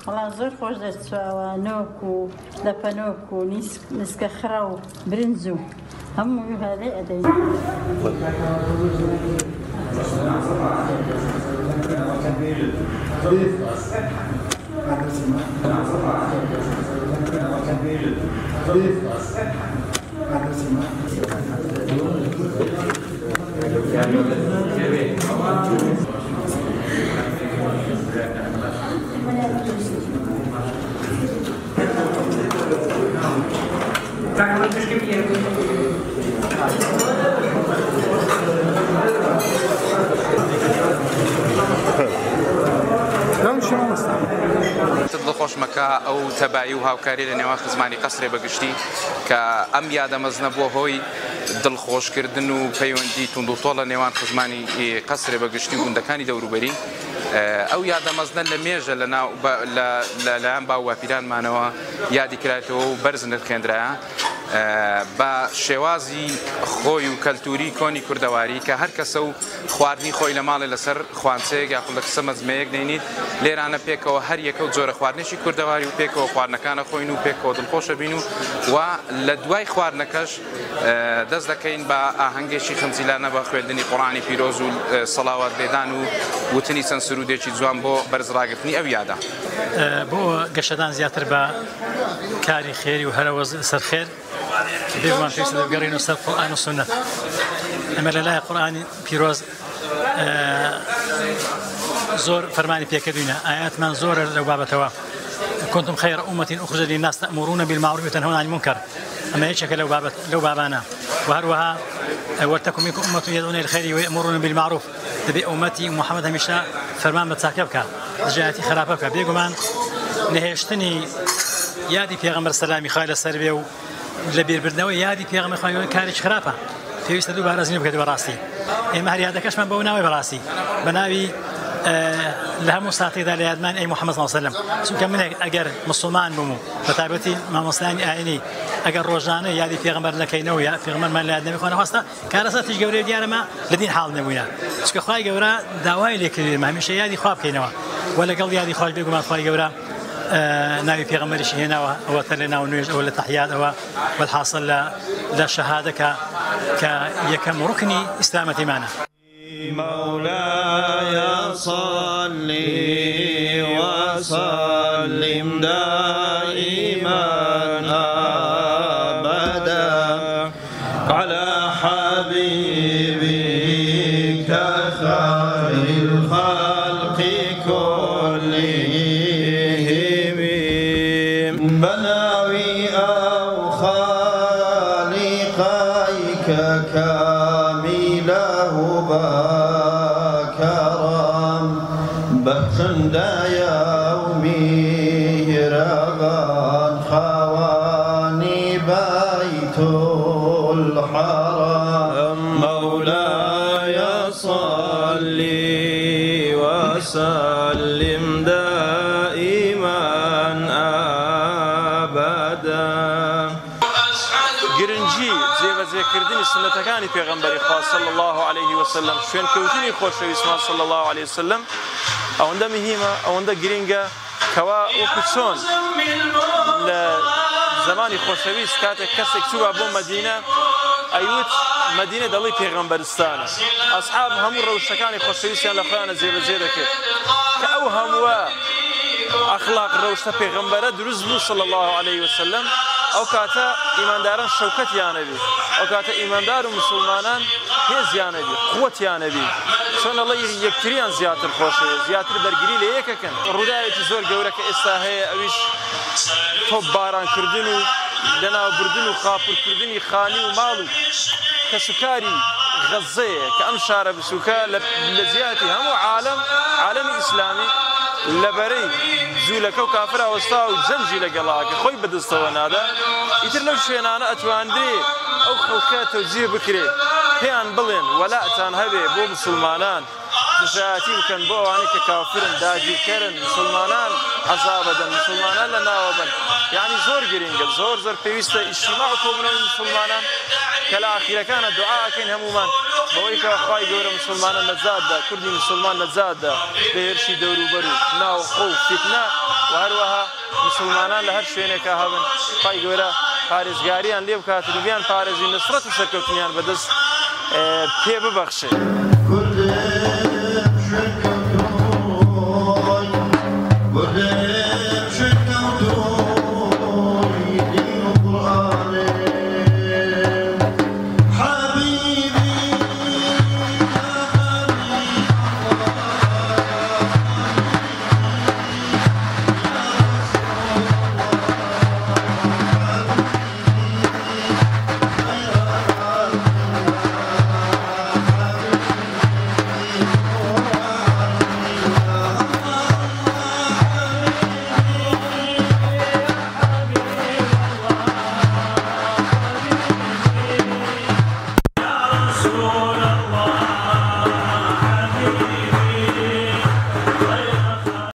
والله زۆر خۆش دەچواوە نۆک و لەپەنۆک و نیسکە خڕە و برنج و هەموو هەلێ ئەدەین. دڵخۆش مەکە ئەو تەبایی و هاوکاری لە نێوان خزمانی قەسرێ بەگشتی کە ئەم یادەمەزنە بووە هۆی دڵخۆشکردن و پەیوەندی توند و تۆڵ لە نێوان خزمانی قەسرێ بەگشتی و گوندەکانی دەوروبەری. ئەو یادەمەزنە لە مێژە لەلایەن باوواپیرانمانەوە یادی کرایەوە و بەرز نرخێنرایە بە شێوازی خۆی و کەلتوری کۆنی کوردەواری کە هەر کەسە و خواردنی خۆی لە ماڵێ لەسەر خوانچەیەک یاخود لە قسە مەزمەیەک دەینیت لێرانە پێکەوە هەر یەکە و جۆرە خواردنێکی کوردەواری و پێکەوە خواردنەکانە خۆین و پێکەوە دڵخۆشە بین و لە دوای خواردنەکەش دەست دەکەین بە ئاهەنگێکی خەمزیلانە بە خوێندنی قورئانی پیرۆز و سەڵاوات لێدان و وتنی چەند سرودێکی جوان بۆ بەرزڕاگرتنی ئەو یادە. بۆ گەشەدان زیاتر بە کاری خێری و هەرەوە سەرخێر بێگومان پێویستە دەبگەڕێنەوە سەر قورئان و سونەت. ئەمە لەلایەن قورئانی پیرۆز زۆر فەرمانی پێکردوینە، ئاياتمان زۆرە لەو بابەتەوە. كنتم خير أمة أخرجت للناس تأمرون بالمعروف وتنهون عن المنكر. أما يشك لو بابانا وهروها ولتكن منكم أمة يدعون إلى الخير ويأمرون بالمعروف. تبي أمتي محمد هميشا فرمان بتساكبك جاتي خرابك بيقومان نهشتني يادي پیغمبر سلامي خالد السربي و لبير بردنەوە یادی پێغەمبەر خوا کارێکی خراپە پێویستە دووبارە بارەزینی بکەیت بەڕاستی. ئێمە هەر یادەکەشمان بەو ناوی بەڕاستی بە ناوی لە هەموو ساتێکدا لە یادمان ئەی محەممەد صلی الله علیه و سلم. چونکە من ئەگەر مسلمان بووم و بەتایبەتی مامۆستایانی ئاینی ئەگەر ڕۆژانە یادی پێغەمبەر نەکەینەوە یا پێغەمبەرمان لە یاد نەبێ خوا نەخواستە کارەساتیش گەورەی دیارەمە لە دین حاڵ نەبووینە. چونکە خوای گەورە داوای لێکردێمە هەمیشە یادی خوا بکەینەوە و لەگەڵ یادی خوش بێگومان خوای گەورە ناوی پێغەمبەریشی هێناوە ئەوەتە لە ناو نوێژ ئەوە لە تەحیات ئەوە والحاصل لە شەهادەکە کە یەکەم ڕوکنی ئیسلامەتیمانە. مولاي صل وسلم دائما أبدا على حبيبك خير الخلق كلهم بناوي أو خالقيك كامله بكرم بخند يومي رغان خواني بيت الحرام مولاي صل وسلم دائما أبدا. گرنگی جێبەجێکردنی سنەتەکانی پێغەمبەری خوا صلی الله عليه وسلم شوێنکەوتنی خۆشەویستمان صلی الله عليه وسلم ئەوەندە مهمە ئەوەندە گرنگە کەوا وەکو چۆن لە زمانی خۆشەویست کاتێک کەسێک چووە بۆ مەدینە ئەیوت مەدینە دەڵی پێغەمبەرستانە ئەسحاب هەموو ڕەوشەکانی خۆشەویستیان لە خۆیانە جێبەجێ دەکرد کە ئەو هەمووە ئەخلاق ڕەوشتە پێغەمبەرە دروست بوو صلی الله عليه وسلم ئەو کاتە ئیمانداران شەوکەتیانەبی ئەو کاتە ئیماندار و مسلمانان هێزیانەبی قووەتیانەبی چۆن ئەڵێ یەکتریان زیاتر خۆشەوێ زیاتر بەرگری لە یەکەکەن. ڕووداوێکی زۆر گەورە کە ئێستا هەیە ئەویش تۆپ بارانکردن و لەناوبردن و خاپورکردنی خانی و ماڵ و کەسوکاری غەزەیە کە ئەم شارە بسووکە لە جیاتی هەموو عالەمی ئیسلامی لەبەرەی جوولەکە و کافر ئاوەستا و جەنجی لەگەڵاکە خۆی بەدەستەوە نادا ئیتر لەو شوێنانە ئەتواندرێ ئەو خەڵکە تەوجیه بکرێت پێیان بڵێن وەلاتان هەبێ بۆ مسلمانان دژایەتی بکەن بۆ ئەوانەی کە کافرن داگیرکەرن مسلمانان عەزاب بدەن مسلمانان لە ناوە بن. یعنی زۆر گرنگە زۆر پێویستە ئیجتیماع و کۆبوونەوەی مسلمانان کە لە ئاخیرەکانە دوعاکەین هەمومان بەوەی کە خوای گەورە مسلمانە نەجاتدا کوردی مسلمان نەجاتدا لە هێرشی دەوروبەر و ناو خۆ و فیتنە و هەروەها مسلمانان لە هەر شوێنێکە هەبن خوای گەورە پارێزگاریان لێ بکات و بیان پارێزی نسرەت و سەرکەوتنیان بەدەست پێ ببەخشێ.